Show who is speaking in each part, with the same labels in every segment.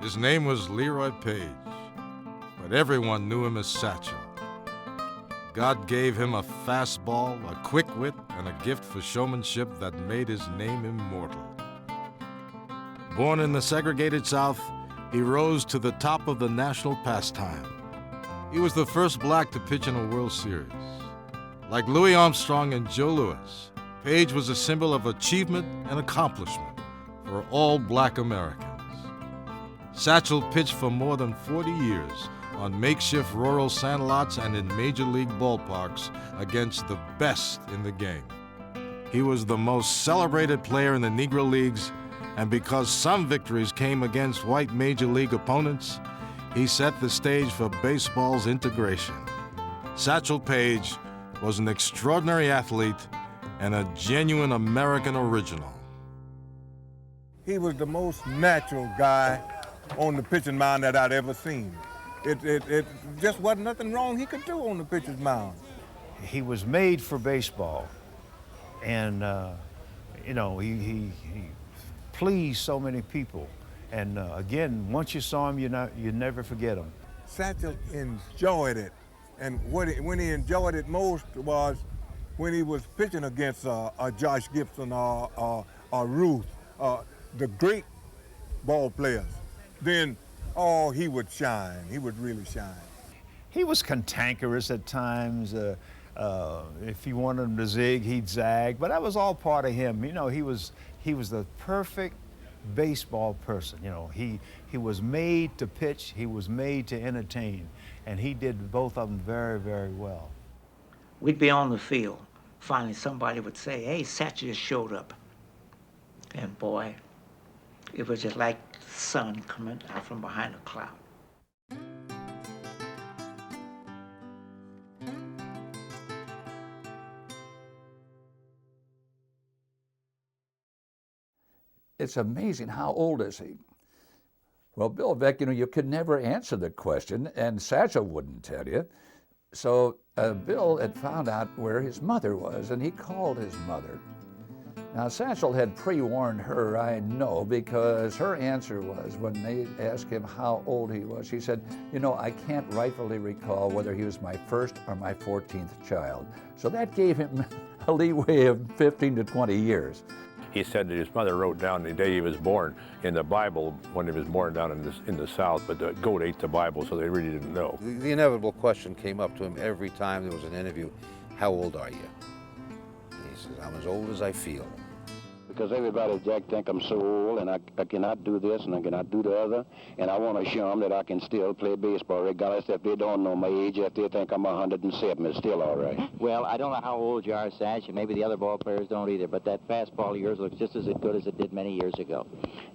Speaker 1: His name was Leroy Page, but everyone knew him as Satchel. God gave him a fastball, a quick wit, and a gift for showmanship that made his name immortal. Born in the segregated South, he rose to the top of the national pastime. He was the first black to pitch in a World Series. Like Louis Armstrong and Joe Louis, Page was a symbol of achievement and accomplishment for all black Americans. Satchel pitched for more than 40 years on makeshift rural sandlots and in major league ballparks against the best in the game. He was the most celebrated player in the Negro Leagues, and because some victories came against white major league opponents, he set the stage for baseball's integration. Satchel Paige was an extraordinary athlete and a genuine American original.
Speaker 2: He was the most natural guy on the pitching mound that I'd ever seen. It just wasn't nothing wrong he could do on the pitcher's mound.
Speaker 3: He was made for baseball, and he pleased so many people. And again, once you saw him, you never forget him.
Speaker 2: Satchel enjoyed it, and when he enjoyed it most was when he was pitching against Josh Gibson or Ruth, the great ball players. Then, he would shine. He would really shine.
Speaker 3: He was cantankerous at times. If he wanted him to zig, he'd zag. But that was all part of him. You know, he was the perfect baseball person. You know, he was made to pitch. He was made to entertain, and he did both of them very, very well.
Speaker 4: We'd be on the field. Finally, somebody would say, "Hey, Satchel just showed up," and boy, it was just like the sun coming out from behind a cloud.
Speaker 5: It's amazing. How old is he? Well, Bill Beck, you could never answer the question, and Satchel wouldn't tell you. So Bill had found out where his mother was, and he called his mother. Now, Satchel had pre-warned her, I know, because her answer was, when they asked him how old he was, she said, I can't rightfully recall whether he was my first or my 14th child. So that gave him a leeway of 15 to 20 years.
Speaker 6: He said that his mother wrote down the day he was born in the Bible when he was born down in the South, but the goat ate the Bible, so they really didn't know.
Speaker 7: The inevitable question came up to him every time there was an interview, how old are you? And he says, I'm as old as I feel.
Speaker 8: Because everybody, Jack, think I'm so old and I cannot do this and I cannot do the other, and I want to show them that I can still play baseball regardless if they don't know my age. If they think I'm 107, it's still all right.
Speaker 9: Well, I don't know how old you are, Satch, and maybe the other ball players don't either, but that fastball of yours looks just as good as it did many years ago.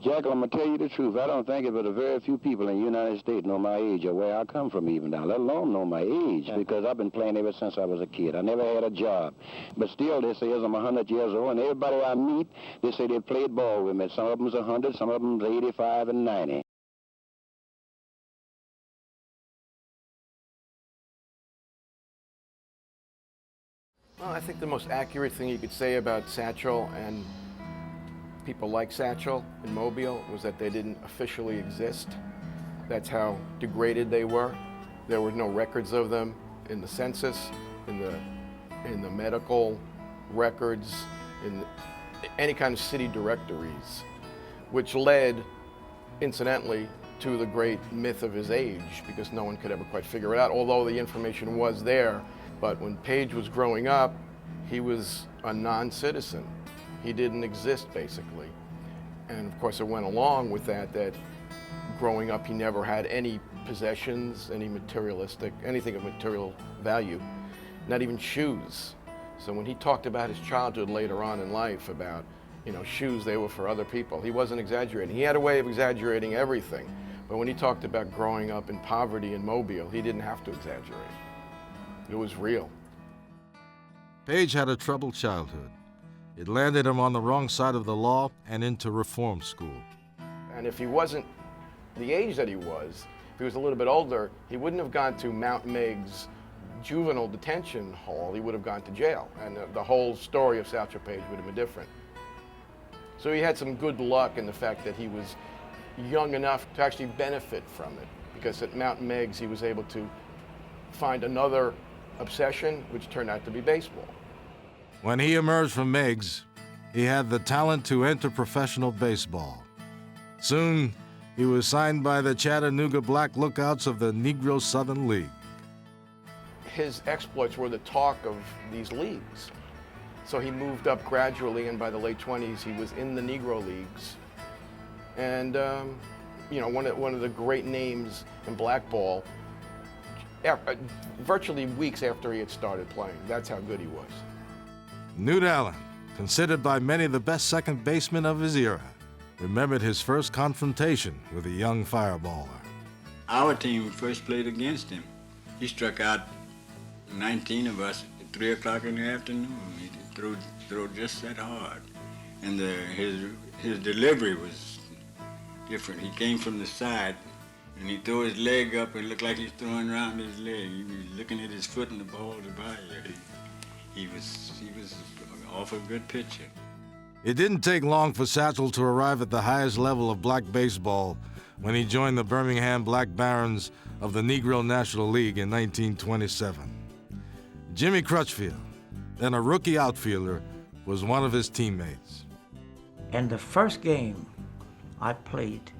Speaker 8: Jack, I'm going to tell you the truth. I don't think it but a very few people in the United States know my age or where I come from even now, let alone know my age, because I've been playing ever since I was a kid. I never had a job. But still, they say I'm 100 years old, and everybody I meet, they say they played ball with me. Some of them's 100, some of them's 85 and 90.
Speaker 10: Well, I think the most accurate thing you could say about Satchel and people like Satchel in Mobile was that they didn't officially exist. That's how degraded they were. There were no records of them in the census, in the medical records, in any kind of city directories, which led, incidentally, to the great myth of his age, because no one could ever quite figure it out, although the information was there. But when Page was growing up, he was a non-citizen. He didn't exist, basically. And of course, it went along with that growing up, he never had any possessions, any anything of material value, not even shoes. So when he talked about his childhood later on in life, about, shoes, they were for other people, he wasn't exaggerating. He had a way of exaggerating everything. But when he talked about growing up in poverty in Mobile, he didn't have to exaggerate. It was real.
Speaker 1: Page had a troubled childhood. It landed him on the wrong side of the law and into reform school.
Speaker 10: And if he wasn't the age that he was, if he was a little bit older, he wouldn't have gone to Mount Meigs juvenile detention hall. He would have gone to jail, and the whole story of Satchel Paige would have been different. So he had some good luck in the fact that he was young enough to actually benefit from it, because at Mount Meigs he was able to find another obsession, which turned out to be baseball.
Speaker 1: When he emerged from Meigs, he had the talent to enter professional baseball. Soon, he was signed by the Chattanooga Black Lookouts of the Negro Southern League.
Speaker 10: His exploits were the talk of these leagues. So he moved up gradually, and by the late 20s, he was in the Negro Leagues. And, you know, one of the great names in black ball, virtually weeks after he had started playing. That's how good he was.
Speaker 1: Newt Allen, considered by many the best second baseman of his era, remembered his first confrontation with a young fireballer.
Speaker 11: Our team first played against him. He struck out 19 of us at 3 o'clock in the afternoon. He threw just that hard. And his delivery was different. He came from the side, and he threw his leg up, and it looked like he was throwing around his leg. He was looking at his foot, and the ball was by you. He was an awful good pitcher.
Speaker 1: It didn't take long for Satchel to arrive at the highest level of black baseball when he joined the Birmingham Black Barons of the Negro National League in 1927. Jimmy Crutchfield, then a rookie outfielder, was one of his teammates.
Speaker 4: And the first game I played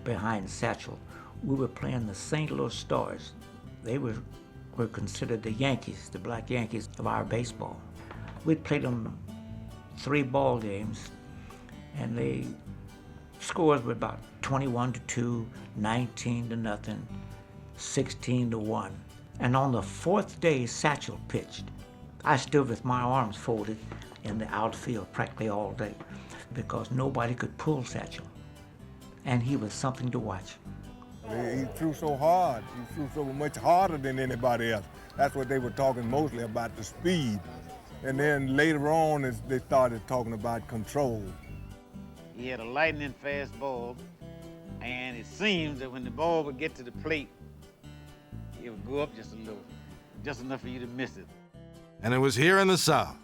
Speaker 4: behind Satchel, we were playing the St. Louis Stars. They were considered the Yankees, the black Yankees of our baseball. We played them 3 ball games, and the scores were about 21-2, 19-0, 16-1. And on the 4th day, Satchel pitched. I stood with my arms folded in the outfield practically all day because nobody could pull Satchel, and he was something to watch.
Speaker 2: He threw so hard. He threw so much harder than anybody else. That's what they were talking mostly about, the speed. And then later on, they started talking about control.
Speaker 12: He had a lightning fast ball, and it seems that when the ball would get to the plate, it would go up just a little, just enough for you to miss it.
Speaker 1: And it was here in the South,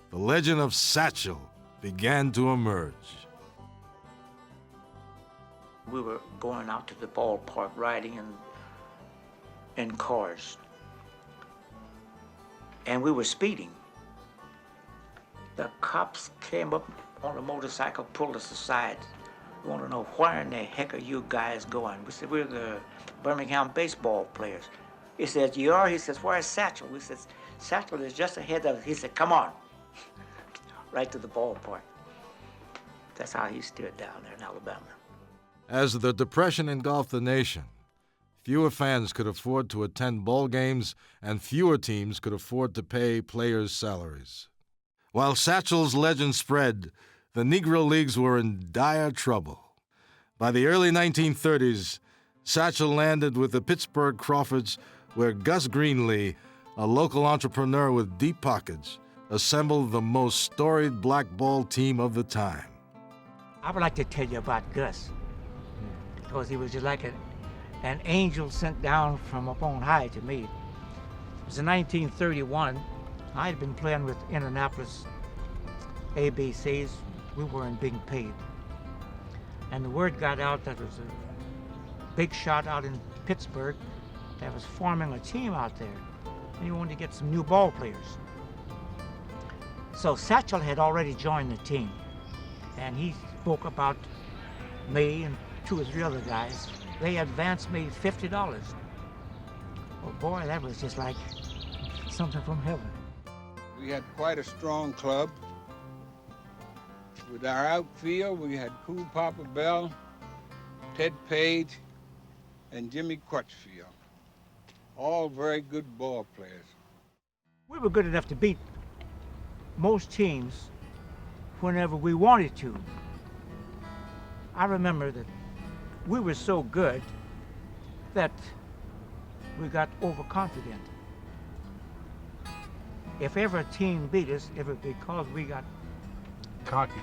Speaker 1: the legend of Satchel began to emerge.
Speaker 4: We were going out to the ballpark riding in cars, and we were speeding. The cops came up on a motorcycle, pulled us aside. We want to know, where in the heck are you guys going? We said, we're the Birmingham baseball players. He said, you are? He says, where's Satchel? We said, Satchel is just ahead of us. He said, come on. Right to the ballpark. That's how he stood down there in Alabama.
Speaker 1: As the Depression engulfed the nation, fewer fans could afford to attend ball games, and fewer teams could afford to pay players' salaries. While Satchel's legend spread, the Negro Leagues were in dire trouble. By the early 1930s, Satchel landed with the Pittsburgh Crawfords, where Gus Greenlee, a local entrepreneur with deep pockets, assembled the most storied black ball team of the time.
Speaker 4: I would like to tell you about Gus, because he was just like an angel sent down from up on high to me. It was in 1931. I had been playing with Indianapolis ABCs. We weren't being paid. And the word got out that there was a big shot out in Pittsburgh that was forming a team out there. And he wanted to get some new ball players. So Satchel had already joined the team. And he spoke about me and 2 or 3 other guys. They advanced me $50. Well, boy, that was just like something from heaven.
Speaker 13: We had quite a strong club. With our outfield, we had Cool Papa Bell, Ted Page, and Jimmy Crutchfield. All very good ball players.
Speaker 4: We were good enough to beat most teams whenever we wanted to. I remember that we were so good that we got overconfident. If ever a team beat us, it was because we got cocky,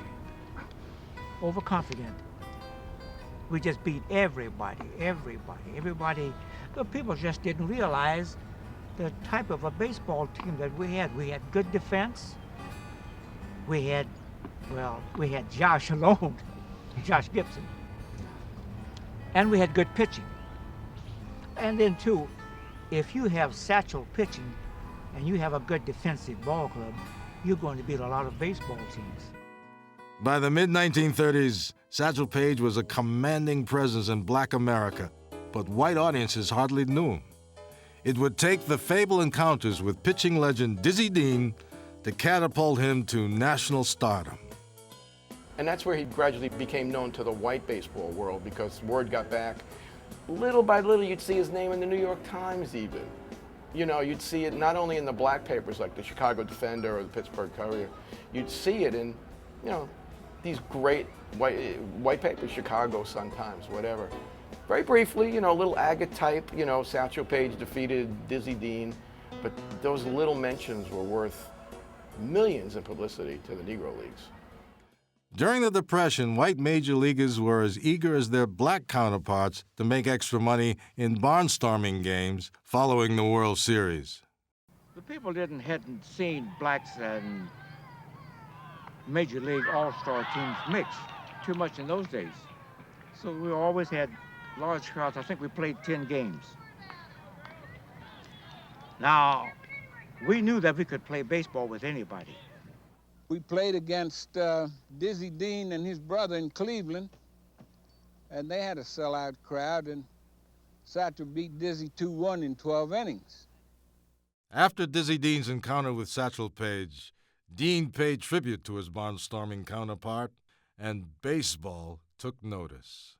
Speaker 4: overconfident. We just beat everybody. The people just didn't realize the type of a baseball team that we had. We had good defense. We had Josh alone, Josh Gibson. And we had good pitching. And then too, if you have Satchel pitching and you have a good defensive ball club, you're going to beat a lot of baseball teams.
Speaker 1: By the mid-1930s, Satchel Paige was a commanding presence in black America, but white audiences hardly knew him. It would take the fabled encounters with pitching legend Dizzy Dean to catapult him to national stardom.
Speaker 10: And that's where he gradually became known to the white baseball world, because word got back. Little by little, you'd see his name in the New York Times even. You know, you'd see it not only in the black papers like the Chicago Defender or the Pittsburgh Courier, you'd see it in, you know, these great white papers, Chicago Sun-Times, whatever. Very briefly, you know, a little agate type, you know, Satchel Paige defeated Dizzy Dean, but those little mentions were worth millions in publicity to the Negro Leagues.
Speaker 1: During the Depression, white major leaguers were as eager as their black counterparts to make extra money in barnstorming games following the World Series.
Speaker 4: The people hadn't seen blacks and major league all-star teams mix too much in those days. So we always had large crowds. I think we played 10 games. Now, we knew that we could play baseball with anybody.
Speaker 13: We played against Dizzy Dean and his brother in Cleveland, and they had a sellout crowd, and Satchel beat Dizzy 2-1 in 12 innings.
Speaker 1: After Dizzy Dean's encounter with Satchel Paige, Dean paid tribute to his barnstorming counterpart, and baseball took notice.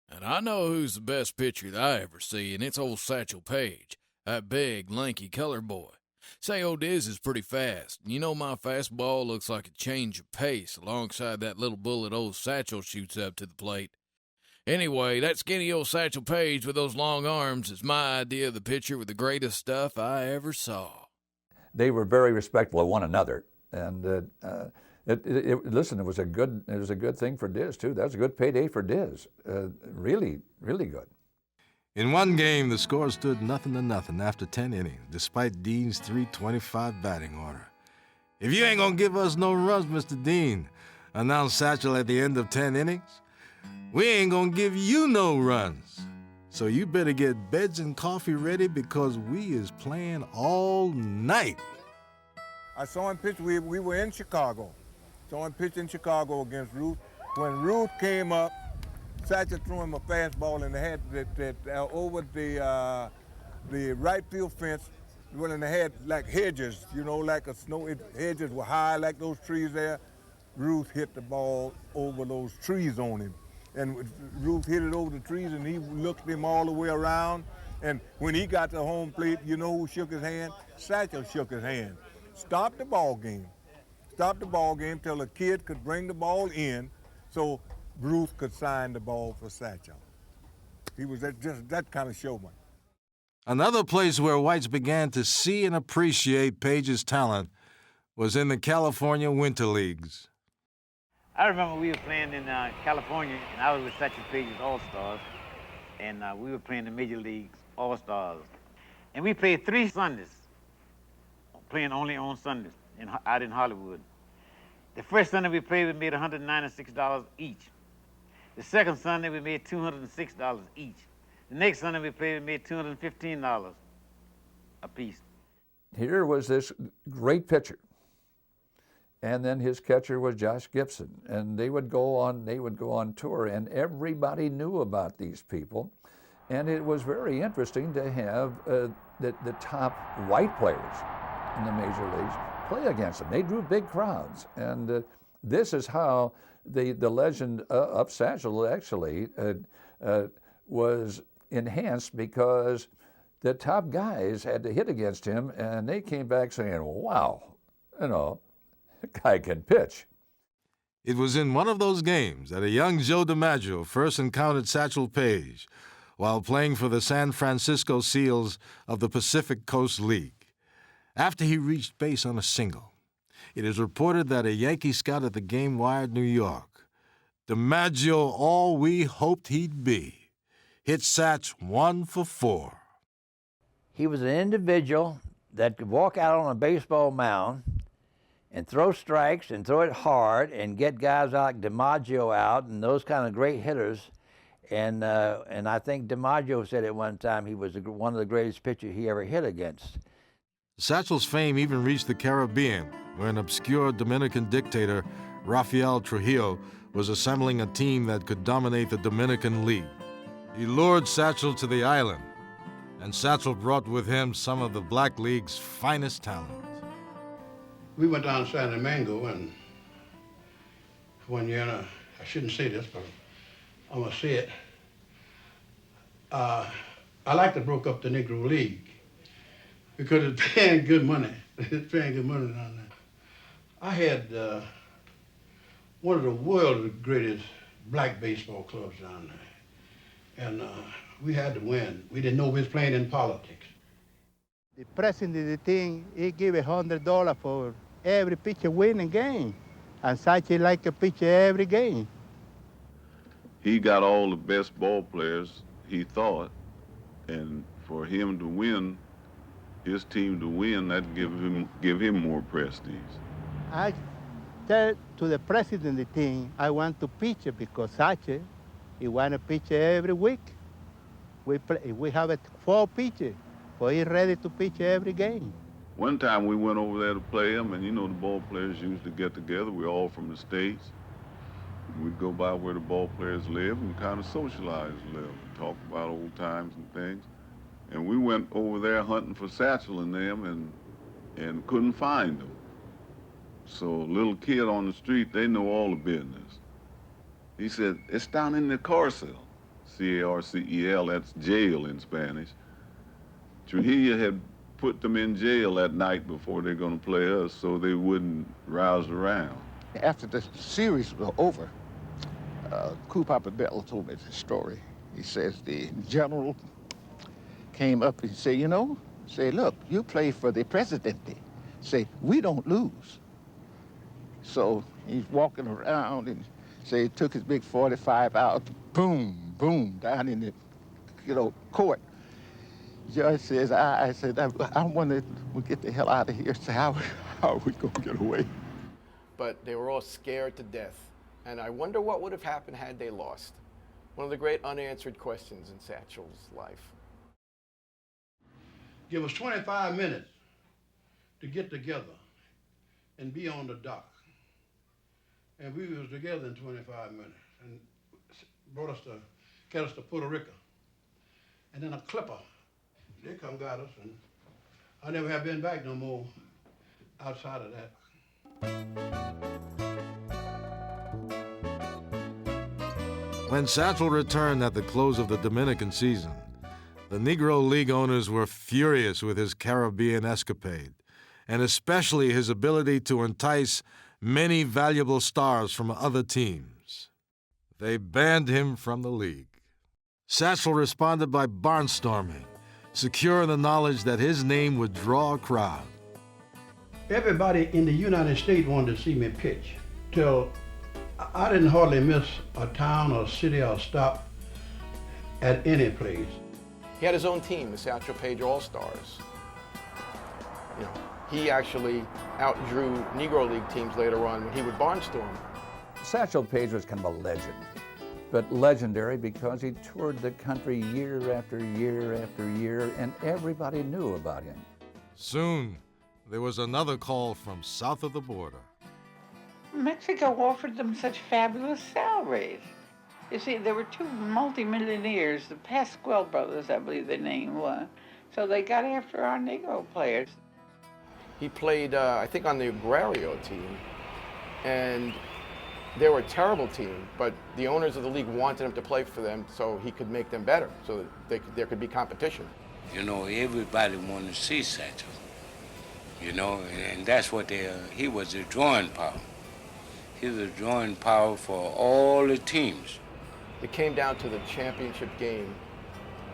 Speaker 14: And I know who's the best pitcher that I ever see, and it's old Satchel Paige, that big, lanky color boy. Say, old Diz is pretty fast. You know, my fastball looks like a change of pace alongside that little bullet old Satchel shoots up to the plate. Anyway, that skinny old Satchel Paige with those long arms is my idea of the pitcher with the greatest stuff I ever saw.
Speaker 5: They were very respectful of one another, and listen, it was a good thing for Diz too. That was a good payday for Diz. Really, really good.
Speaker 1: In one game, the score stood 0-0 after 10 innings, despite Dean's .325 batting order. "If you ain't gonna give us no runs, Mr. Dean," announced Satchel at the end of 10 innings, "we ain't gonna give you no runs. So you better get beds and coffee ready because we is playing all night."
Speaker 2: I saw him pitch. We were in Chicago. Saw him pitch in Chicago against Ruth. When Ruth came up, Satchel threw him a fastball in the head that over the right field fence. Went in the head like hedges, you know, like a snow. Hedges were high like those trees there. Ruth hit the ball over those trees on him, and Ruth hit it over the trees, and he looked him all the way around. And when he got to home plate, you know who shook his hand? Satchel shook his hand. Stopped the ball game. Stopped the ball game till a kid could bring the ball in, so Ruth could sign the ball for Satchel. He was just that kind of showman.
Speaker 1: Another place where whites began to see and appreciate Paige's talent was in the California Winter Leagues.
Speaker 12: I remember we were playing in California, and I was with Satchel Paige's All-Stars, and we were playing the Major Leagues All-Stars. And we played 3 Sundays, playing only on Sundays out in Hollywood. The first Sunday we played, we made $196 each. The second Sunday, we made $206 each. The next Sunday we played, we made $215 a piece.
Speaker 5: Here was this great pitcher, and then his catcher was Josh Gibson, and they would go on tour, and everybody knew about these people, and it was very interesting to have the top white players in the major leagues play against them. They drew big crowds, and this is how the legend of Satchel actually was enhanced, because the top guys had to hit against him, and they came back saying, "Wow, you know, the guy can pitch."
Speaker 1: It was in one of those games that a young Joe DiMaggio first encountered Satchel Paige while playing for the San Francisco Seals of the Pacific Coast League. After he reached base on a single, it is reported that a Yankee scout at the game wired New York, "DiMaggio all we hoped he'd be. Hit Satch 1 for 4.
Speaker 15: He was an individual that could walk out on a baseball mound and throw strikes and throw it hard and get guys like DiMaggio out and those kind of great hitters And I think DiMaggio said at one time he was one of the greatest pitchers he ever hit against.
Speaker 1: Satchel's fame even reached the Caribbean, where an obscure Dominican dictator, Rafael Trujillo, was assembling a team that could dominate the Dominican League. He lured Satchel to the island, and Satchel brought with him some of the Black League's finest talent.
Speaker 16: We went down to San Domingo, and one year, and I shouldn't say this, but I'm gonna say it. I like to broke up the Negro League because it's paying good money. It's paying good money down there. I had one of the world's greatest black baseball clubs down there, and we had to win. We didn't know we was playing in politics.
Speaker 17: The president of the team, he gave $100 for every pitcher winning game, and Satchel liked to pitch every game.
Speaker 18: He got all the best ball players, he thought, and for him to win, his team to win, that'd give him more prestige.
Speaker 17: I said to the president of the team, I want to pitch because Satchel, he want to pitch every week. We have 4 pitchers, so he's ready to pitch every game.
Speaker 18: One time we went over there to play him, and you know the ball players usually get together. We're all from the States. We'd go by where the ball players live and kind of socialize a little, talk about old times and things. And we went over there hunting for Satchel and them and couldn't find them. So a little kid on the street, they know all the business. He said, it's down in the Carcel, C-A-R-C-E-L, that's jail in Spanish. Trujillo had put them in jail that night before they're gonna play us so they wouldn't rouse around.
Speaker 19: After the series was over, Papa Bell told me the story. He says the general came up and said, you know, say, look, you play for the presidency. Say, we don't lose. So he's walking around and say, he took his big 45 out, boom, boom, down in the, court. Judge says, I said, I want to get the hell out of here. Say, how are we going to get away?
Speaker 10: But they were all scared to death. And I wonder what would have happened had they lost. One of the great unanswered questions in Satchel's life.
Speaker 16: Give us 25 minutes to get together and be on the dock. And we was together in 25 minutes and got us to Puerto Rico. And then a clipper, they come got us, and I never have been back no more outside of that.
Speaker 1: When Satchel returned at the close of the Dominican season, the Negro League owners were furious with his Caribbean escapade, and especially his ability to entice many valuable stars from other teams. They banned him from the league. Satchel responded by barnstorming, secure in the knowledge that his name would draw a crowd.
Speaker 16: Everybody in the United States wanted to see me pitch, till I didn't hardly miss a town or city or stop at any place.
Speaker 10: He had his own team, the Satchel Paige All-Stars. He actually outdrew Negro League teams later on when he would barnstorm.
Speaker 5: Satchel Paige was kind of a legend, but legendary because he toured the country year after year after year, and everybody knew about him.
Speaker 1: Soon, there was another call from south of the border.
Speaker 20: Mexico offered them such fabulous salaries. You see, there were 2 multimillionaires, the Pascual brothers, I believe the name was. So they got after our Negro players.
Speaker 10: He played, I think, on the Agrario team, and they were a terrible team, but the owners of the league wanted him to play for them so he could make them better, so that there could be competition.
Speaker 21: Everybody wanted to see Satchel, and that's what he was a drawing power. He was a drawing power for all the teams.
Speaker 10: It came down to the championship game.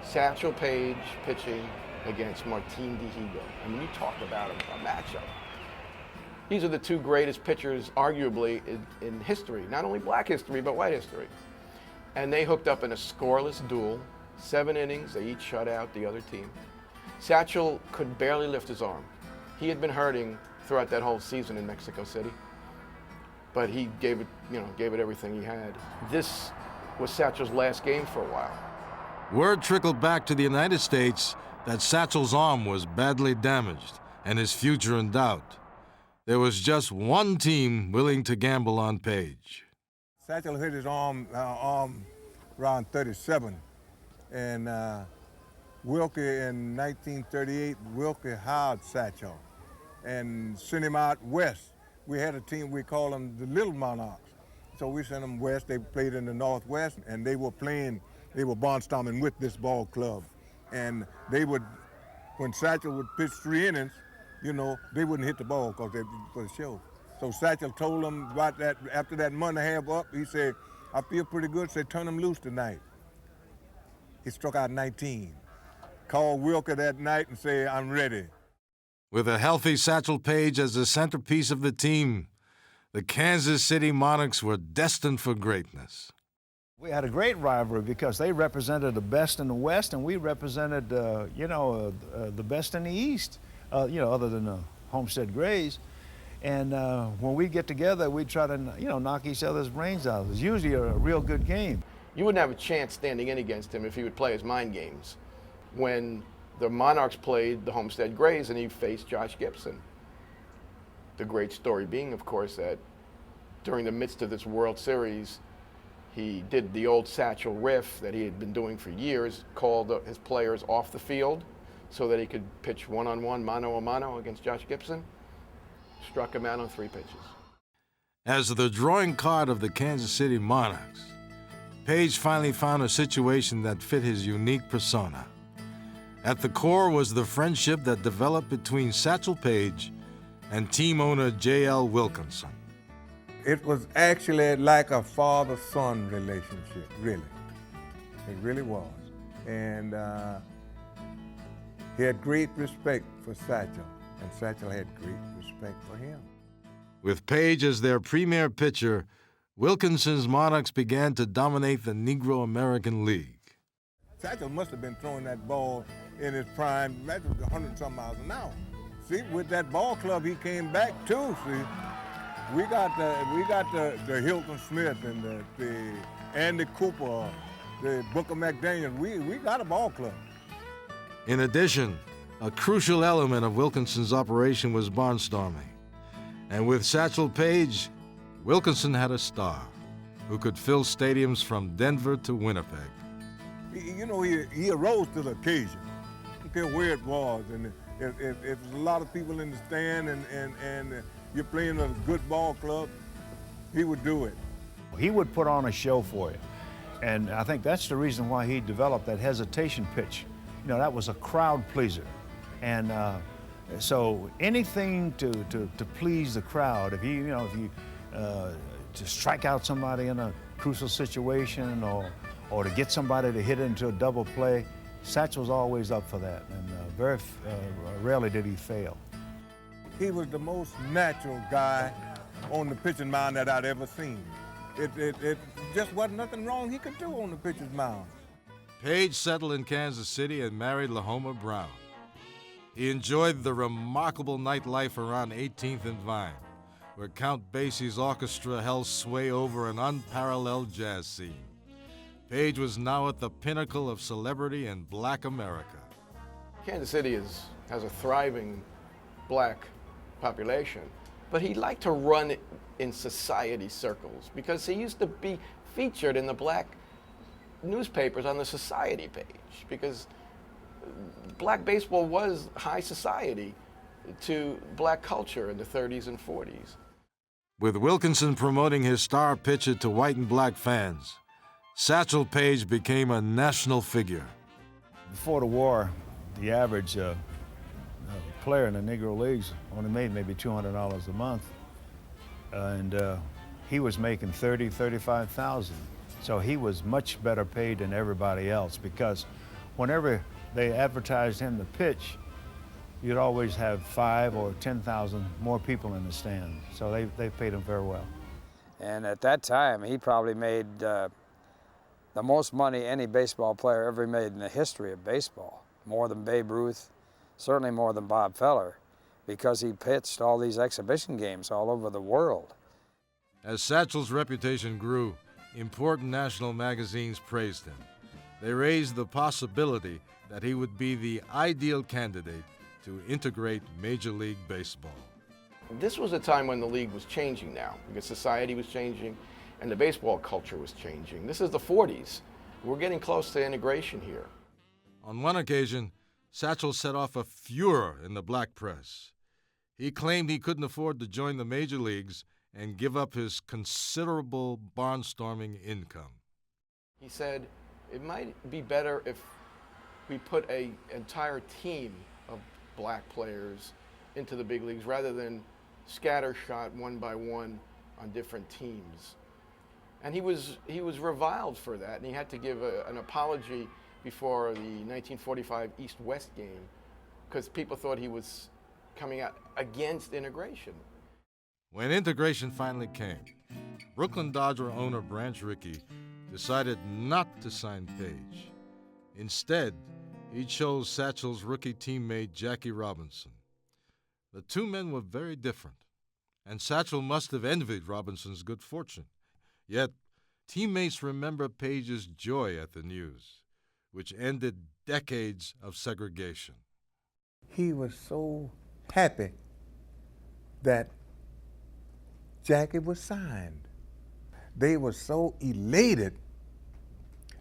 Speaker 10: Satchel Paige pitching against Martin Dihigo. I mean, you talk about a matchup. These are the 2 greatest pitchers, arguably, in history, not only black history, but white history. And they hooked up in a scoreless duel, 7 innings, they each shut out the other team. Satchel could barely lift his arm. He had been hurting throughout that whole season in Mexico City, but he gave it everything he had. This was Satchel's last game for a while.
Speaker 1: Word trickled back to the United States that Satchel's arm was badly damaged and his future in doubt. There was just one team willing to gamble on Paige.
Speaker 2: Satchel hit his arm around 37, and Wilkie in 1938, Wilkie hired Satchel and sent him out west. We had a team, we call them the Little Monarchs. So we sent them west. They played in the Northwest, and they were barnstorming with this ball club. And they would, when Satchel would pitch 3 innings, you know, they wouldn't hit the ball because they for the show. So Satchel told them about that, after that month and a half up, he said, I feel pretty good, said turn them loose tonight. He struck out 19. Called Wilkie that night and said, I'm ready.
Speaker 1: With a healthy Satchel Paige as the centerpiece of the team, the Kansas City Monarchs were destined for greatness.
Speaker 3: We had a great rivalry because they represented the best in the West, and we represented, the best in the East, other than the Homestead Grays. And when we get together, we try to, knock each other's brains out. It was usually a real good game.
Speaker 10: You wouldn't have a chance standing in against him if he would play his mind games. When the Monarchs played the Homestead Grays and he faced Josh Gibson. The great story being, of course, that during the midst of this World Series, he did the old Satchel riff that he had been doing for years, called his players off the field so that he could pitch one-on-one, mano-a-mano against Josh Gibson. Struck him out on 3 pitches.
Speaker 1: As the drawing card of the Kansas City Monarchs, Paige finally found a situation that fit his unique persona. At the core was the friendship that developed between Satchel Paige and team owner J.L. Wilkinson.
Speaker 2: It was actually like a father-son relationship, really. It really was. And he had great respect for Satchel, and Satchel had great respect for him.
Speaker 1: With Paige as their premier pitcher, Wilkinson's Monarchs began to dominate the Negro American League.
Speaker 2: Satchel must have been throwing that ball in his prime, that's 100-some miles an hour. See, with that ball club, he came back too. See, we got the Hilton Smith and the Andy Cooper, the Booker McDaniel. We got a ball club.
Speaker 1: In addition, a crucial element of Wilkinson's operation was barnstorming. And with Satchel Paige, Wilkinson had a star who could fill stadiums from Denver to Winnipeg.
Speaker 2: He arose to the occasion. I don't care where it was. And if there's a lot of people in the stand and you're playing a good ball club, he would do it.
Speaker 3: He would put on a show for you. And I think that's the reason why he developed that hesitation pitch. That was a crowd pleaser. And so anything to please the crowd, if you to strike out somebody in a crucial situation or to get somebody to hit into a double play, Satchel was always up for that, and very rarely did he fail.
Speaker 2: He was the most natural guy on the pitching mound that I'd ever seen. It just wasn't nothing wrong he could do on the pitcher's mound.
Speaker 1: Paige settled in Kansas City and married Lahoma Brown. He enjoyed the remarkable nightlife around 18th and Vine, where Count Basie's orchestra held sway over an unparalleled jazz scene. Paige was now at the pinnacle of celebrity in Black America.
Speaker 10: Kansas City has a thriving black population, but he liked to run in society circles because he used to be featured in the black newspapers on the society page because black baseball was high society to black culture in the 30s and 40s.
Speaker 1: With Wilkinson promoting his star pitcher to white and black fans, Satchel Paige became a national figure.
Speaker 3: Before the war, the average player in the Negro Leagues only made maybe $200 a month, and he was making $30,000, $35,000. So he was much better paid than everybody else because whenever they advertised him to pitch, you'd always have 5,000 or 10,000 more people in the stand. So they paid him very well.
Speaker 22: And at that time, he probably made the most money any baseball player ever made in the history of baseball. More than Babe Ruth, certainly more than Bob Feller, because he pitched all these exhibition games all over the world.
Speaker 1: As Satchel's reputation grew, important national magazines praised him. They raised the possibility that he would be the ideal candidate to integrate Major League Baseball.
Speaker 10: This was a time when the league was changing now, because society was changing and the baseball culture was changing. This is the 40s. We're getting close to integration here.
Speaker 1: On one occasion, Satchel set off a furor in the black press. He claimed he couldn't afford to join the major leagues and give up his considerable barnstorming income.
Speaker 10: He said, it might be better if we put an entire team of black players into the big leagues rather than scattershot one by one on different teams. And he was reviled for that, and he had to give an apology before the 1945 East-West game because people thought he was coming out against integration.
Speaker 1: When integration finally came, Brooklyn Dodger owner Branch Rickey decided not to sign Paige. Instead, he chose Satchel's rookie teammate Jackie Robinson. The two men were very different, and Satchel must have envied Robinson's good fortune. Yet, teammates remember Paige's joy at the news, which ended decades of segregation.
Speaker 2: He was so happy that Jackie was signed. They were so elated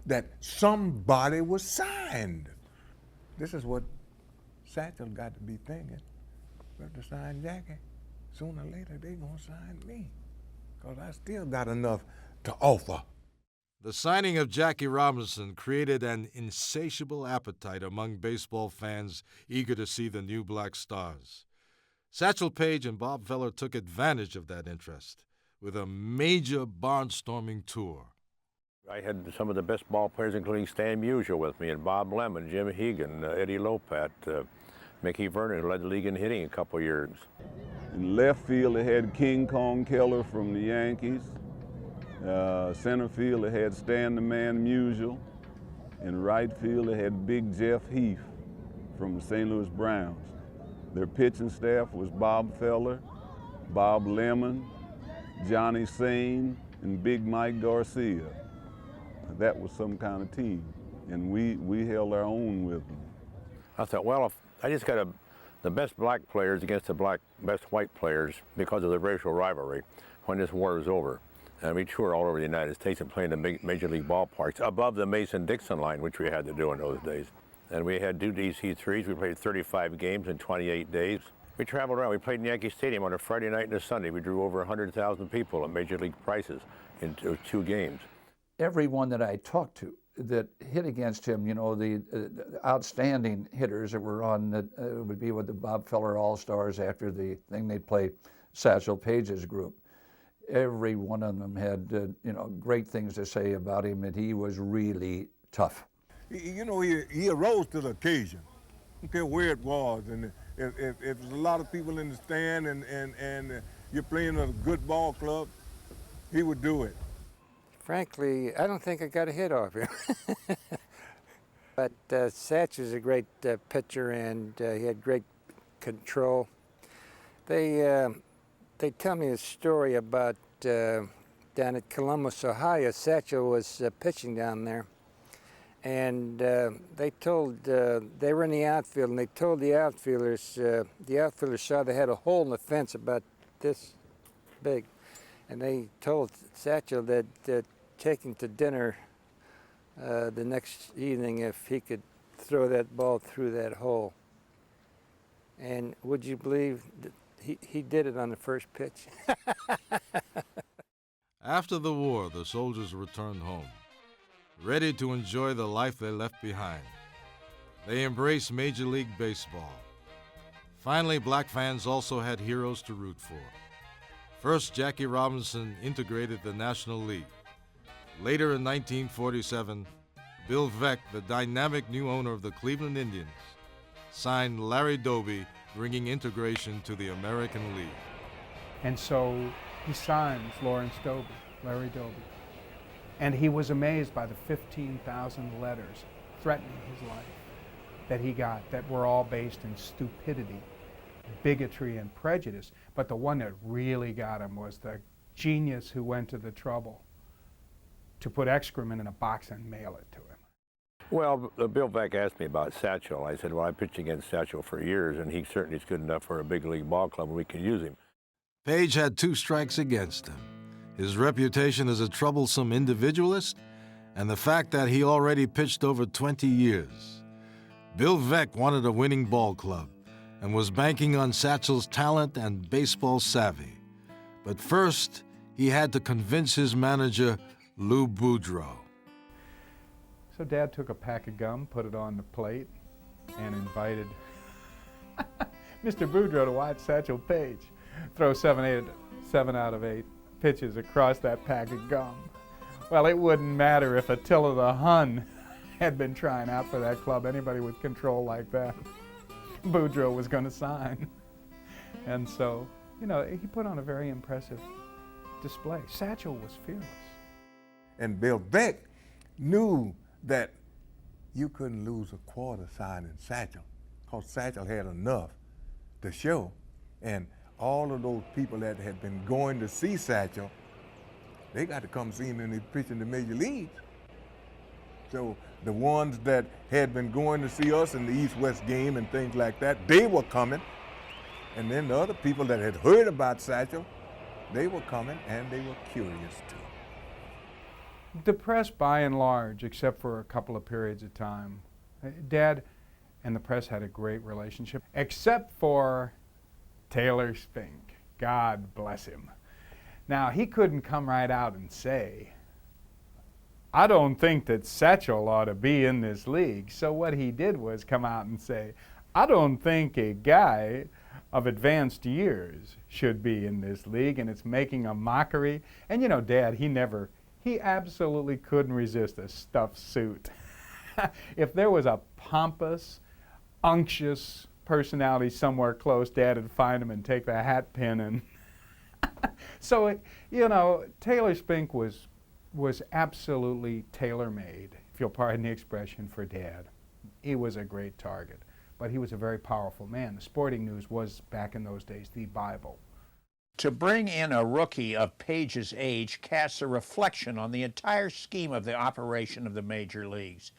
Speaker 2: that somebody was signed. This is what Satchel got to be thinking. But to sign Jackie, sooner or later they gonna sign me, because I still got enough to offer.
Speaker 1: The signing of Jackie Robinson created an insatiable appetite among baseball fans eager to see the new black stars. Satchel Paige and Bob Feller took advantage of that interest with a major barnstorming tour.
Speaker 6: I had some of the best ball players, including Stan Musial with me, and Bob Lemon, Jim Hegan, Eddie Lopat, Mickey Vernon, who led the league in hitting a couple years.
Speaker 18: In left field, they had King Kong Keller from the Yankees. Center field, they had Stan the Man Musial. In right field, they had Big Jeff Heath from the St. Louis Browns. Their pitching staff was Bob Feller, Bob Lemon, Johnny Sane, and Big Mike Garcia. That was some kind of team, and we held our own with them.
Speaker 6: I thought, well, if I just got the best black players against the best white players because of the racial rivalry when this war is over. And we tour all over the United States and play in the major league ballparks above the Mason-Dixon line, which we had to do in those days. And we had two DC3s. We played 35 games in 28 days. We traveled around. We played in Yankee Stadium on a Friday night and a Sunday. We drew over 100,000 people at major league prices in two games.
Speaker 5: Everyone that I talked to that hit against him, you know, the outstanding hitters that were on, would be with the Bob Feller All-Stars after the thing they'd play Satchel Paige's group. Every one of them had, you know, great things to say about him, and he was really tough.
Speaker 2: You know, he arose to the occasion. I don't care where it was, and if there's a lot of people in the stand and you're playing a good ball club, he would do it.
Speaker 7: Frankly, I don't think I got a hit off him. But Satchel's a great pitcher, and he had great control. They tell me a story about down at Columbus, Ohio. Satchel was pitching down there, and they were in the outfield, and they told the outfielders saw they had a hole in the fence about this big, and they told Satchel that take him to dinner the next evening if he could throw that ball through that hole. And would you believe that he did it on the first pitch?
Speaker 1: After the war, the soldiers returned home, ready to enjoy the life they left behind. They embraced Major League Baseball. Finally, black fans also had heroes to root for. First, Jackie Robinson integrated the National League. Later in 1947, Bill Veeck, the dynamic new owner of the Cleveland Indians, signed Larry Doby, bringing integration to the American League.
Speaker 23: And so he signs Larry Doby. And he was amazed by the 15,000 letters threatening his life that he got that were all based in stupidity, bigotry, and prejudice. But the one that really got him was the genius who went to the trouble to put excrement in a box and mail it to him.
Speaker 6: Well, Bill Veeck asked me about Satchel. I said, well, I pitched against Satchel for years, and he certainly is good enough for a big league ball club, and we can use him.
Speaker 1: Paige had 2 strikes against him: his reputation as a troublesome individualist and the fact that he already pitched over 20 years. Bill Veeck wanted a winning ball club and was banking on Satchel's talent and baseball savvy. But first, he had to convince his manager, Lou Boudreau.
Speaker 23: So Dad took a pack of gum, put it on the plate, and invited Mr. Boudreau to watch Satchel Paige throw 7 out of 8 pitches across that pack of gum. Well, it wouldn't matter if Attila the Hun had been trying out for that club. Anybody with control like that, Boudreau was going to sign. And so, you know, he put on a very impressive display. Satchel was fearless.
Speaker 2: And Bill Veeck knew that you couldn't lose a quarter signing Satchel, because Satchel had enough to show. And all of those people that had been going to see Satchel, they got to come see him when he pitched in the major leagues. So the ones that had been going to see us in the East-West game and things like that, they were coming. And then the other people that had heard about Satchel, they were coming and they were curious too.
Speaker 23: The press, by and large, except for a couple of periods of time, Dad and the press had a great relationship, except for Taylor Spink. God bless him. Now, he couldn't come right out and say, I don't think that Satchel ought to be in this league. So what he did was come out and say, I don't think a guy of advanced years should be in this league, and it's making a mockery. And you know, Dad, he absolutely couldn't resist a stuffed suit. If there was a pompous, unctuous personality somewhere close, Dad would find him and take the hat pin and so, you know, Taylor Spink was absolutely tailor-made, if you'll pardon the expression, for Dad. He was a great target, but he was a very powerful man. The Sporting News was, back in those days, the Bible.
Speaker 8: To bring in a rookie of Paige's age casts a reflection on the entire scheme of the operation of the major leagues.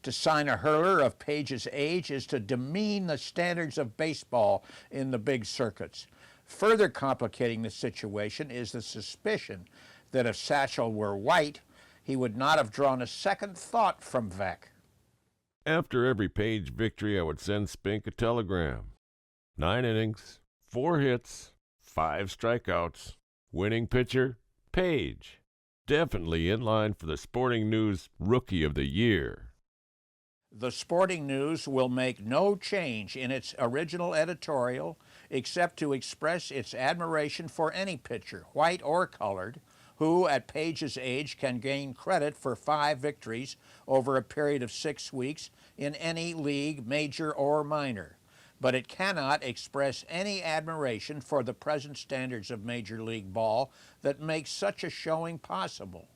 Speaker 8: To sign a hurler of Paige's age is to demean the standards of baseball in the big circuits. Further complicating the situation is the suspicion that if Satchel were white, he would not have drawn a second thought from Veeck.
Speaker 9: After every Paige victory, I would send Spink a telegram. 9 innings, 4 hits, 5 strikeouts. Winning pitcher, Paige. Definitely in line for the Sporting News Rookie of the Year.
Speaker 8: The Sporting News will make no change in its original editorial except to express its admiration for any pitcher, white or colored, who at Paige's age can gain credit for 5 victories over a period of 6 weeks in any league, major or minor. But it cannot express any admiration for the present standards of Major League ball that makes such a showing possible.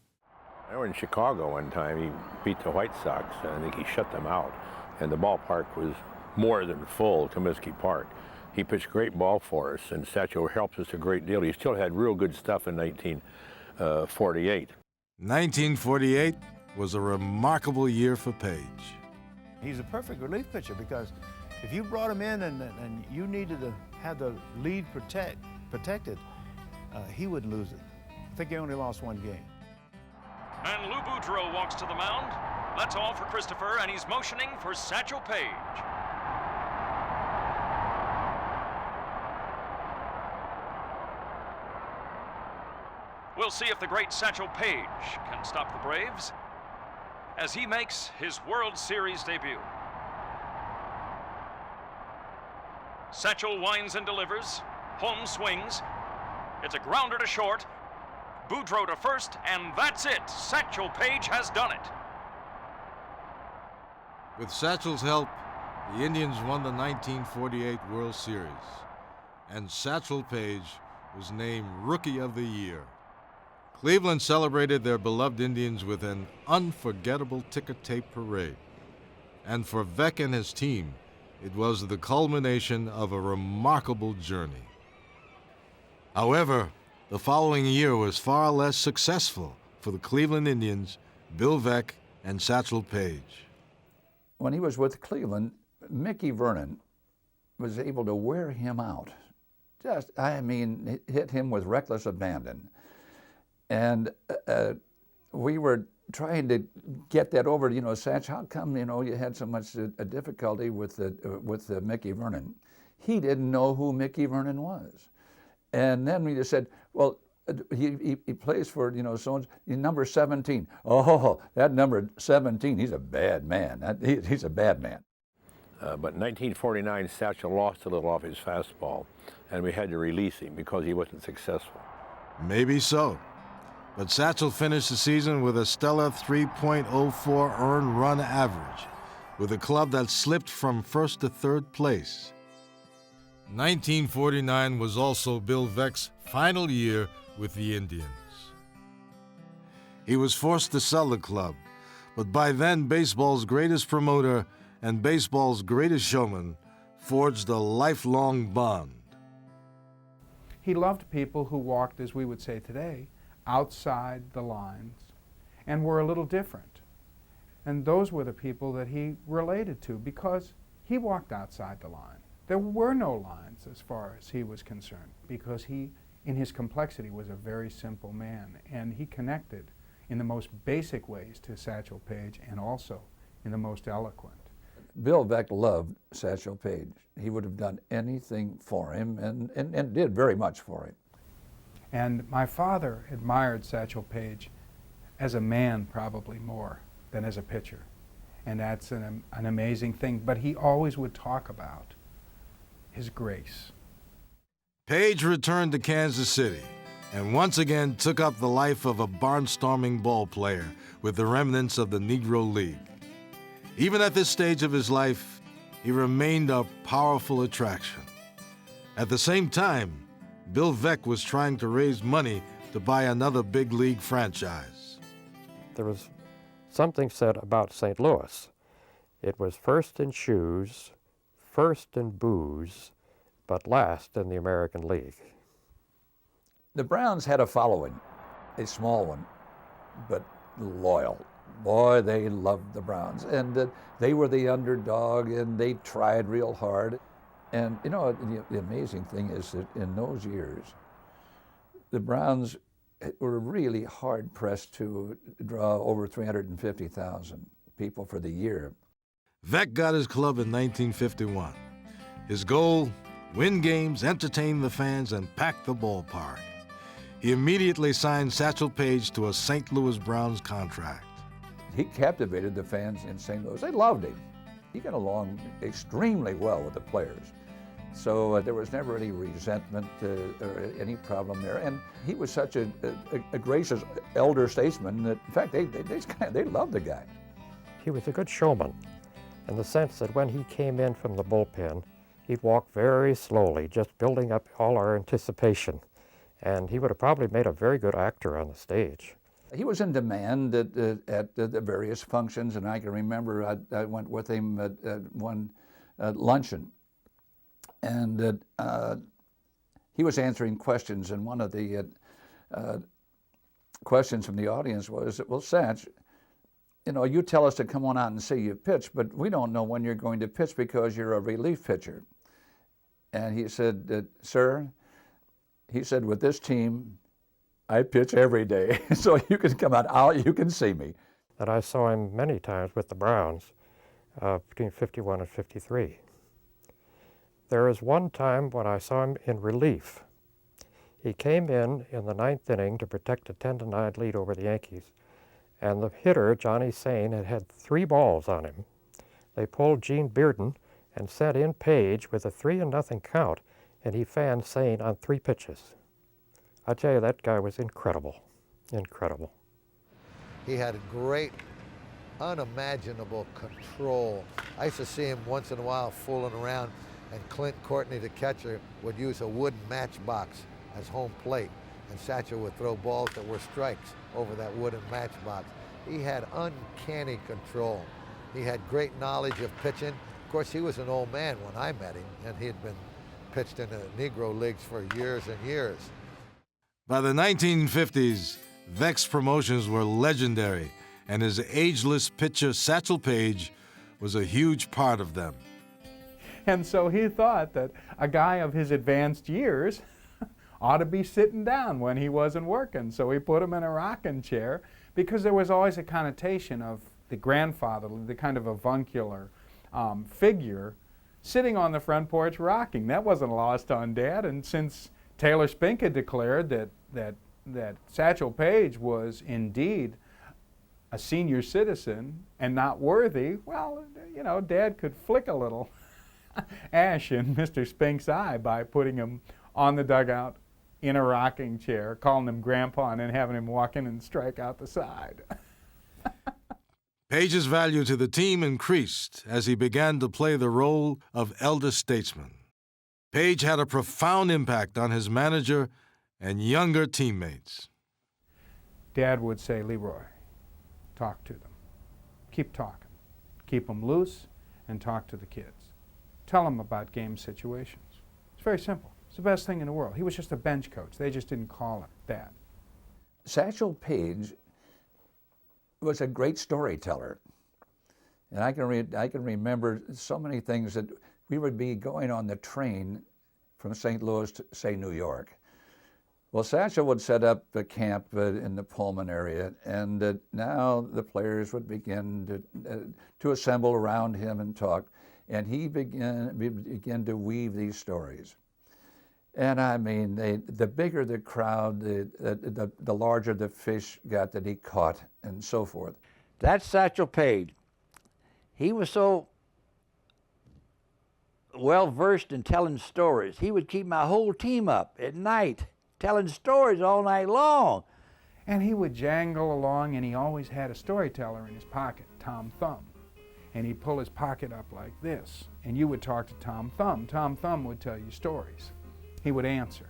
Speaker 6: I was in Chicago one time. He beat the White Sox, and I think he shut them out. And the ballpark was more than full, Comiskey Park. He pitched great ball for us, and Satchel helped us a great deal. He still had real good stuff in 1948.
Speaker 1: 1948 was a remarkable year for Paige.
Speaker 3: He's a perfect relief pitcher because if you brought him in and you needed to have the lead protected, he wouldn't lose it. I think he only lost 1 game.
Speaker 11: And Lou Boudreau walks to the mound. That's all for Christopher, and he's motioning for Satchel Paige. We'll see if the great Satchel Paige can stop the Braves as he makes his World Series debut. Satchel winds and delivers. Home swings. It's a grounder to short. Boudreau to first, and that's it. Satchel Paige has done it.
Speaker 1: With Satchel's help, the Indians won the 1948 World Series, and Satchel Paige was named Rookie of the Year. Cleveland celebrated their beloved Indians with an unforgettable ticker tape parade. And for Veeck and his team, it was the culmination of a remarkable journey. However, the following year was far less successful for the Cleveland Indians, Bill Veeck and Satchel Paige.
Speaker 5: When he was with Cleveland, Mickey Vernon was able to wear him out. Hit him with reckless abandon. And we were trying to get that over, Satch, how come, you had so much difficulty with Mickey Vernon? He didn't know who Mickey Vernon was. And then we just said, well, he plays for, so number 17. Oh, that number 17, he's a bad man. He's a bad man.
Speaker 6: But in 1949, Satchel lost a little off his fastball, and we had to release him because he wasn't successful.
Speaker 1: Maybe so. But Satchel finished the season with a stellar 3.04 earned run average, with a club that slipped from first to third place. 1949 was also Bill Veeck's final year with the Indians. He was forced to sell the club, but by then baseball's greatest promoter and baseball's greatest showman forged a lifelong bond.
Speaker 23: He loved people who walked, as we would say today, outside the lines and were a little different. And those were the people that he related to because he walked outside the line. There were no lines as far as he was concerned because he, in his complexity, was a very simple man, and he connected in the most basic ways to Satchel Paige and also in the most eloquent.
Speaker 5: Bill Veeck loved Satchel Paige. He would have done anything for him and did very much for him.
Speaker 23: And my father admired Satchel Paige as a man probably more than as a pitcher. And that's an amazing thing. But he always would talk about his grace.
Speaker 1: Paige returned to Kansas City and once again took up the life of a barnstorming ball player with the remnants of the Negro League. Even at this stage of his life, he remained a powerful attraction. At the same time, Bill Veeck was trying to raise money to buy another big league franchise.
Speaker 4: There was something said about St. Louis. It was first in shoes, first in booze, but last in the American League.
Speaker 5: The Browns had a following, a small one, but loyal. Boy, they loved the Browns, and they were the underdog, and they tried real hard. And the amazing thing is that in those years, the Browns were really hard-pressed to draw over 350,000 people for the year.
Speaker 1: Veeck got his club in 1951. His goal, win games, entertain the fans, and pack the ballpark. He immediately signed Satchel Paige to a St. Louis Browns contract.
Speaker 5: He captivated the fans in St. Louis. They loved him. He got along extremely well with the players. So there was never any resentment or any problem there. And he was such a gracious elder statesman that, in fact, they loved the guy.
Speaker 4: He was a good showman in the sense that when he came in from the bullpen, he'd walk very slowly, just building up all our anticipation. And he would have probably made a very good actor on the stage.
Speaker 5: He was in demand at the various functions, and I can remember I went with him at one luncheon. And he was answering questions, and one of the questions from the audience was, well, Satch, you tell us to come on out and see you pitch, but we don't know when you're going to pitch because you're a relief pitcher. And he said, sir, he said, with this team, I pitch every day, so you can come out, you can see me.
Speaker 4: And I saw him many times with the Browns between 51 and 53. There is one time when I saw him in relief. He came in the ninth inning to protect a 10-9 lead over the Yankees, and the hitter, Johnny Sane, had 3 balls on him. They pulled Gene Bearden and sent in Paige with a 3-0 count, and he fanned Sane on 3 pitches. I tell you, that guy was incredible, incredible.
Speaker 13: He had great, unimaginable control. I used to see him once in a while fooling around, and Clint Courtney, the catcher, would use a wooden matchbox as home plate, and Satchel would throw balls that were strikes over that wooden matchbox. He had uncanny control. He had great knowledge of pitching. Of course, he was an old man when I met him, and he had been pitched in the Negro Leagues for years and years.
Speaker 1: By the 1950s, Vec's promotions were legendary, and his ageless pitcher, Satchel Paige, was a huge part of them.
Speaker 23: And so he thought that a guy of his advanced years ought to be sitting down when he wasn't working. So he put him in a rocking chair, because there was always a connotation of the grandfather, the kind of avuncular figure, sitting on the front porch rocking. That wasn't lost on Dad. And since Taylor Spink had declared that Satchel Paige was indeed a senior citizen and not worthy, well, you know, Dad could flick a little ash in Mr. Spink's eye by putting him on the dugout in a rocking chair, calling him Grandpa, and then having him walk in and strike out the side.
Speaker 1: Paige's value to the team increased as he began to play the role of elder statesman. Paige had a profound impact on his manager and younger teammates.
Speaker 23: Dad would say, Leroy, talk to them. Keep talking. Keep them loose and talk to the kids. Tell them about game situations. It's very simple. It's the best thing in the world. He was just a bench coach. They just didn't call it that.
Speaker 5: Satchel Paige was a great storyteller. And I can remember so many things that we would be going on the train from St. Louis to, say, New York. Well, Satchel would set up the camp in the Pullman area, and now the players would begin to assemble around him and talk, and he began to weave these stories. And I mean, the bigger the crowd, the larger the fish got that he caught, and so forth.
Speaker 12: That's Satchel Paige. He was so well versed in telling stories. He would keep my whole team up at night, telling stories all night long.
Speaker 23: And he would jangle along, and he always had a storyteller in his pocket, Tom Thumb. And he'd pull his pocket up like this, and you would talk to Tom Thumb. Tom Thumb would tell you stories. He would answer.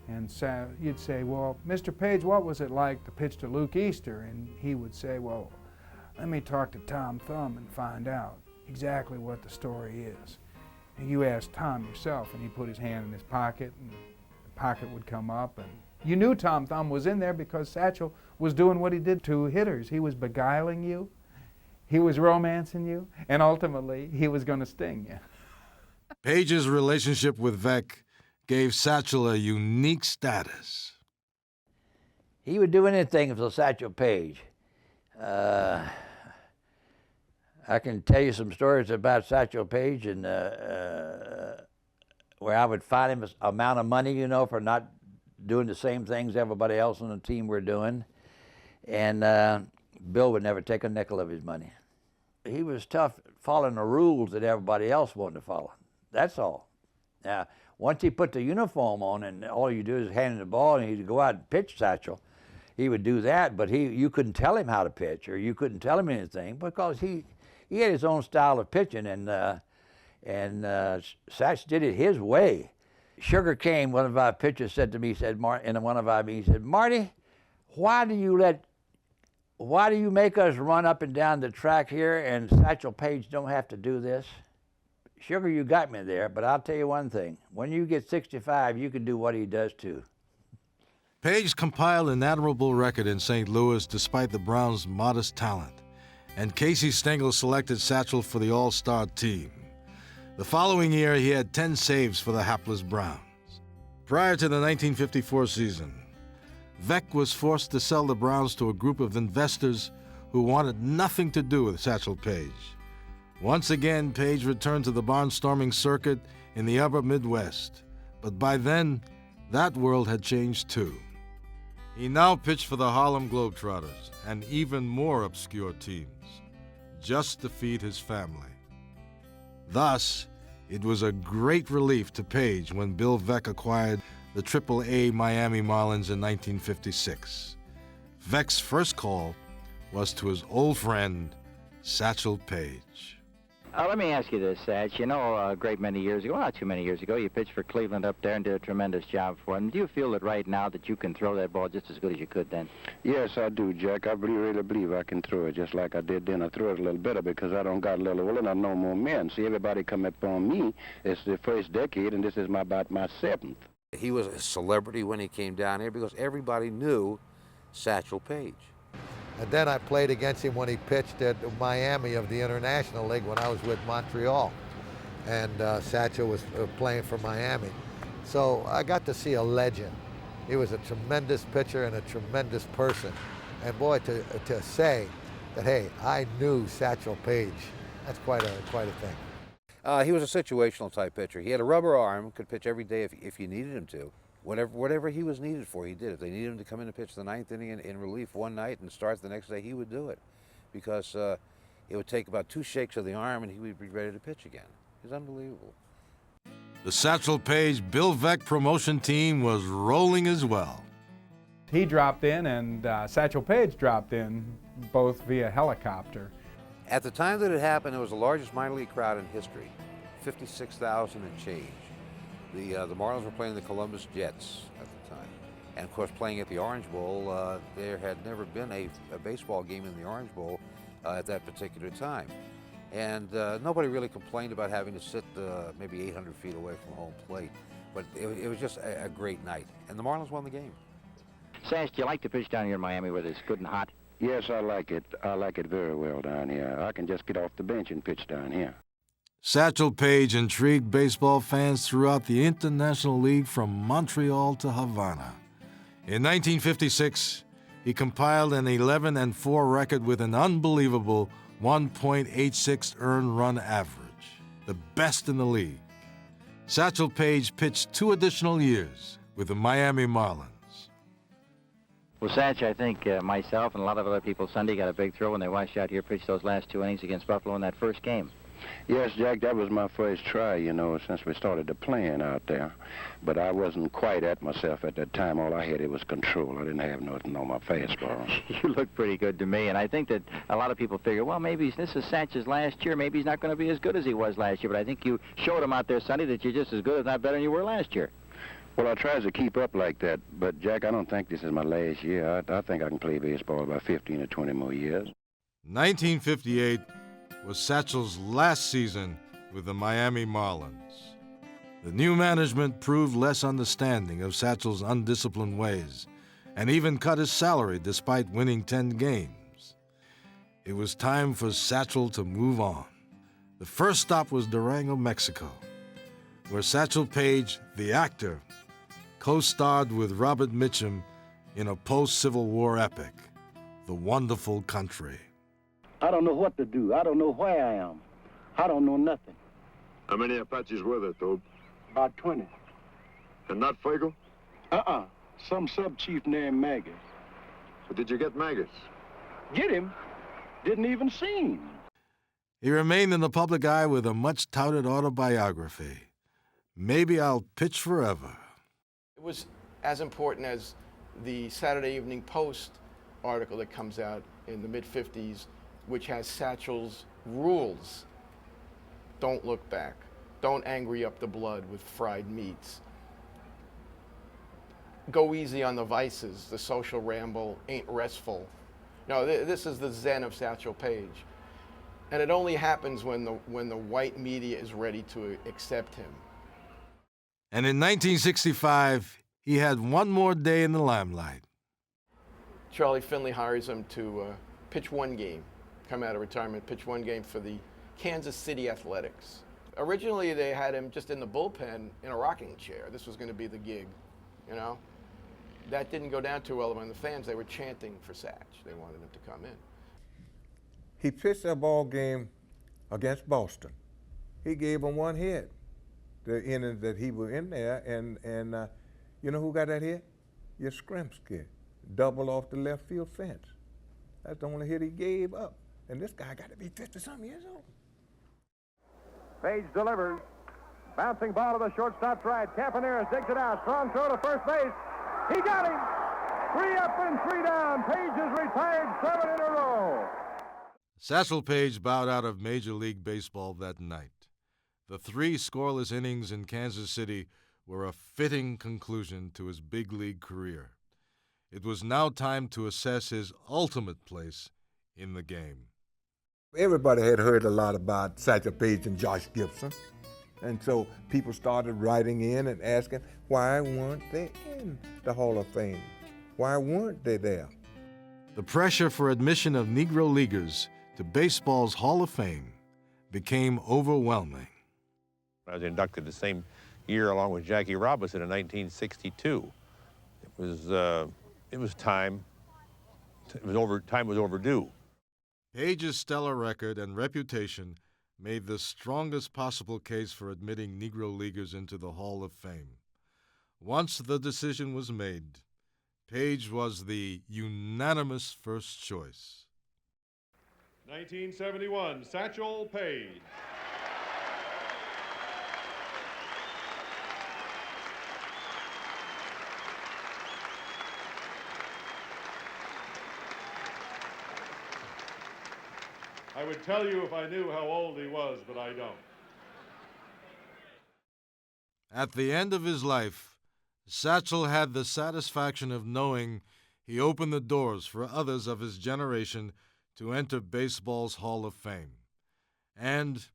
Speaker 23: And so you'd say, well, Mr. Paige, what was it like to pitch to Luke Easter? And he would say, well, let me talk to Tom Thumb and find out exactly what the story is. And you ask Tom yourself, and he put his hand in his pocket, and the pocket would come up, and you knew Tom Thumb was in there because Satchel was doing what he did to hitters. He was beguiling you, he was romancing you, and ultimately he was going to sting you.
Speaker 1: Paige's relationship with Vec gave Satchel a unique status.
Speaker 12: He would do anything for Satchel Paige. I can tell you some stories about Satchel Paige, and where I would find him a amount of money, you know, for not doing the same things everybody else on the team were doing. And Bill would never take a nickel of his money. He was tough following the rules that everybody else wanted to follow. That's all. Now, once he put the uniform on and all you do is hand him the ball and he'd go out and pitch Satchel, he would do that, but you couldn't tell him how to pitch, or you couldn't tell him anything, because he had his own style of pitching, and Satch did it his way. Sugar Cane, one of our pitchers, said to me, in one of our meetings, he said, Marty, why do you make us run up and down the track here and Satchel Paige don't have to do this? Sugar, you got me there, but I'll tell you one thing. When you get 65, you can do what he does too.
Speaker 1: Paige compiled an admirable record in St. Louis despite the Browns' modest talent, and Casey Stengel selected Satchel for the All-Star team. The following year, he had 10 saves for the hapless Browns. Prior to the 1954 season, Vec was forced to sell the Browns to a group of investors who wanted nothing to do with Satchel Paige. Once again, Paige returned to the barnstorming circuit in the upper Midwest, but by then, that world had changed too. He now pitched for the Harlem Globetrotters and even more obscure teams, just to feed his family. Thus, it was a great relief to Paige when Bill Vec acquired the Triple-A Miami Marlins in 1956. Vec's first call was to his old friend, Satchel Paige.
Speaker 14: Let me ask you this, Satch. You know, a great many years ago, not too many years ago, you pitched for Cleveland up there and did a tremendous job for them. Do you feel that right now that you can throw that ball just as good as you could then?
Speaker 15: Yes, I do, Jack. I really believe I can throw it just like I did then. I throw it a little better because I don't got a little older and I know more men. See, everybody come up on me. It's the first decade, and this is about my seventh.
Speaker 24: He was a celebrity when he came down here because everybody knew
Speaker 16: Satchel Paige.
Speaker 13: And then I played against him when he pitched at Miami of the International League when I was with Montreal. And Satchel was playing for Miami. So I got to see a legend. He was a tremendous pitcher and a tremendous person. And boy, to say that, hey, I knew Satchel Paige, that's quite a thing.
Speaker 16: He was a situational type pitcher. He had a rubber arm, could pitch every day if you needed him to. Whatever he was needed for, he did. If they needed him to come in and pitch the ninth inning in relief one night and start the next day, he would do it. Because it would take about 2 shakes of the arm and he would be ready to pitch again. It was unbelievable.
Speaker 1: The Satchel Paige Bill Veeck promotion team was rolling as well.
Speaker 23: He dropped in and Satchel Paige dropped in, both via helicopter.
Speaker 16: At the time that it happened, it was the largest minor league crowd in history, 56,000 and change. The Marlins were playing the Columbus Jets at the time. And of course, playing at the Orange Bowl, there had never been a baseball game in the Orange Bowl at that particular time. And nobody really complained about having to sit maybe 800 feet away from home plate. But it was just a great night. And the Marlins won the game.
Speaker 14: Sash, do you like to pitch down here in Miami where it's good and hot?
Speaker 15: Yes, I like it. I like it very well down here. I can just get off the bench and pitch down here.
Speaker 1: Satchel Paige intrigued baseball fans throughout the International League from Montreal to Havana. In 1956, he compiled an 11-4 record with an unbelievable 1.86 earned run average, the best in the league. Satchel Paige pitched 2 additional years with the Miami Marlins.
Speaker 14: Well, Satch, I think myself and a lot of other people Sunday got a big thrill when they watched you out here pitch those last 2 innings against Buffalo in that first game.
Speaker 15: Yes, Jack, that was my first try, since we started the playing out there. But I wasn't quite at myself at that time. All I had was control. I didn't have nothing on my fastball.
Speaker 14: You look pretty good to me, and I think that a lot of people figure, well, maybe this is Satch's last year. Maybe he's not going to be as good as he was last year. But I think you showed him out there Sunday that you're just as good, if not better, than you were last year.
Speaker 15: Well, I try to keep up like that. But, Jack, I don't think this is my last year. I think I can play baseball about 15 or 20 more years.
Speaker 1: 1958 was Satchel's last season with the Miami Marlins. The new management proved less understanding of Satchel's undisciplined ways and even cut his salary despite winning 10 games. It was time for Satchel to move on. The first stop was Durango, Mexico, where Satchel Paige, the actor, co-starred with Robert Mitchum in a post-Civil War epic, The Wonderful Country.
Speaker 15: I don't know what to do. I don't know where I am. I don't know nothing.
Speaker 17: How many Apaches were there, Tobe?
Speaker 15: About 20.
Speaker 17: And not Fuego?
Speaker 15: Some sub-chief named Maggis.
Speaker 17: So did you get Maggis?
Speaker 15: Get him? Didn't even see him.
Speaker 1: He remained in the public eye with a much-touted autobiography, Maybe I'll Pitch Forever.
Speaker 10: It was as important as the Saturday Evening Post article that comes out in the mid-50s, which has Satchel's rules. Don't look back. Don't angry up the blood with fried meats. Go easy on the vices. The social ramble ain't restful. No, this is the zen of Satchel Paige. And it only happens when the white media is ready to accept him.
Speaker 1: And in 1965, he had one more day in the limelight.
Speaker 10: Charlie Finley hires him to pitch 1 game, come out of retirement, pitch 1 game for the Kansas City Athletics. Originally, they had him just in the bullpen in a rocking chair. This was going to be the gig, That didn't go down too well among the fans. They were chanting for Satch. They wanted him to come in.
Speaker 2: He pitched a ball game against Boston. He gave them 1 hit, the innings that he was in there, and you know who got that hit? Yastrzemski, double off the left field fence. That's the only hit he gave up. And this guy got to be 50-something years old.
Speaker 19: Paige delivers. Bouncing ball to the shortstop's right. Campaneris digs it out. Strong throw to first base. He got him. 3 up and 3 down. Paige has retired 7 in a row.
Speaker 1: Satchel Paige bowed out of Major League Baseball that night. The 3 scoreless innings in Kansas City were a fitting conclusion to his big league career. It was now time to assess his ultimate place in the game.
Speaker 2: Everybody had heard a lot about Satchel Paige and Josh Gibson. And so people started writing in and asking, why weren't they in the Hall of Fame? Why weren't they there?
Speaker 1: The pressure for admission of Negro Leaguers to baseball's Hall of Fame became overwhelming.
Speaker 6: I was inducted the same year along with Jackie Robinson in 1962. It was time. Time was overdue.
Speaker 1: Paige's stellar record and reputation made the strongest possible case for admitting Negro Leaguers into the Hall of Fame. Once the decision was made, Paige was the unanimous first choice.
Speaker 20: 1971, Satchel Paige. I would tell you if I knew how old he was, but I don't.
Speaker 1: At the end of his life, Satchel had the satisfaction of knowing he opened the doors for others of his generation to enter baseball's Hall of Fame. And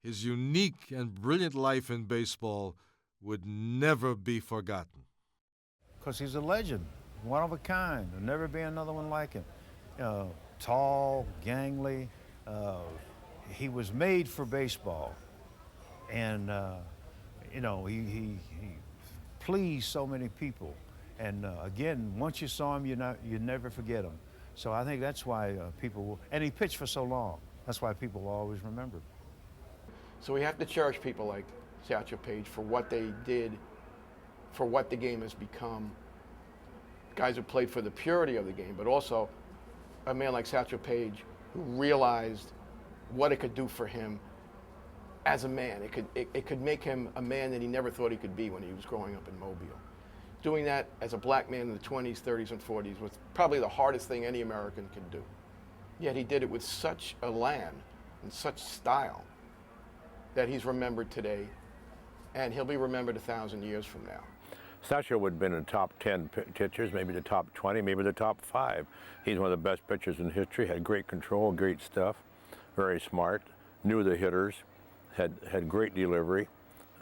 Speaker 1: his unique and brilliant life in baseball would never be forgotten.
Speaker 3: Because he's a legend, one of a kind. There'll never be another one like him. Tall, gangly. He was made for baseball. And, he pleased so many people. And again, once you saw him, you never forget him. So I think that's why and he pitched for so long. That's why people will always remember him.
Speaker 10: So we have to cherish people like Satchel Paige for what they did, for what the game has become. Guys who played for the purity of the game, but also a man like Satchel Paige who realized what it could do for him as a man. It could make him a man that he never thought he could be when he was growing up in Mobile. Doing that as a black man in the 20s, 30s, and 40s was probably the hardest thing any American could do. Yet he did it with such elan and such style that he's remembered today, and he'll be remembered 1,000 years from now.
Speaker 6: Satchel would have been in the top 10 pitchers, maybe the top 20, maybe the top 5. He's one of the best pitchers in history, had great control, great stuff, very smart, knew the hitters, had great delivery,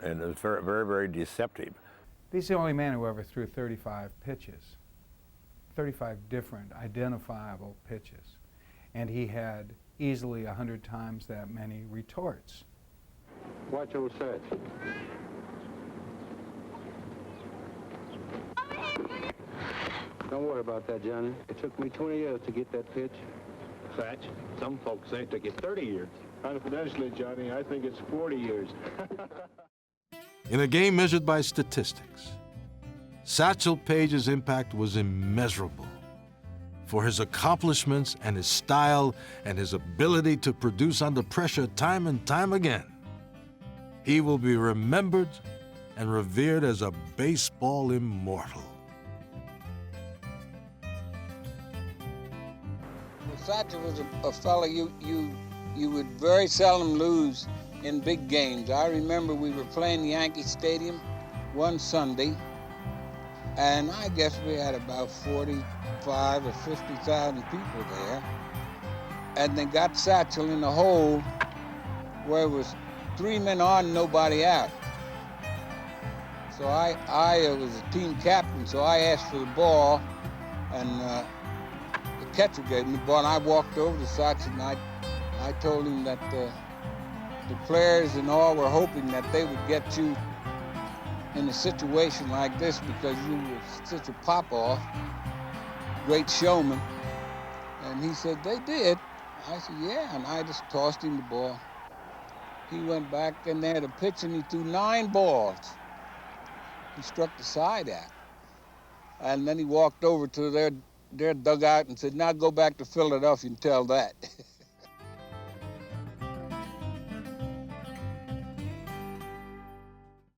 Speaker 6: and was very, very, very deceptive.
Speaker 23: He's the only man who ever threw 35 pitches, 35 different identifiable pitches. And he had easily 100 times that many retorts.
Speaker 21: Watch your set. Don't worry about that, Johnny. It took me 20 years to get that pitch.
Speaker 22: Satch, some folks say it took you 30 years.
Speaker 21: Confidentially, Johnny, I think it's 40 years.
Speaker 1: In a game measured by statistics, Satchel Paige's impact was immeasurable. For his accomplishments and his style and his ability to produce under pressure time and time again, he will be remembered and revered as a baseball immortal.
Speaker 24: Satchel was a fellow you would very seldom lose in big games. I remember we were playing Yankee Stadium one Sunday, and I guess we had about 45 or 50,000 people there. And they got Satchel in the hole where it was 3 men on, nobody out. So I was a team captain, so I asked for the ball, and the catcher gave me the ball, and I walked over to Satchel, and I told him that the players and all were hoping that they would get you in a situation like this because you were such a pop-off, great showman. And he said, they did. I said, yeah, and I just tossed him the ball. He went back in there to pitch, and he threw 9 balls. He struck the side out. And then he walked over to their dugout and said, now go back to Philadelphia and tell that.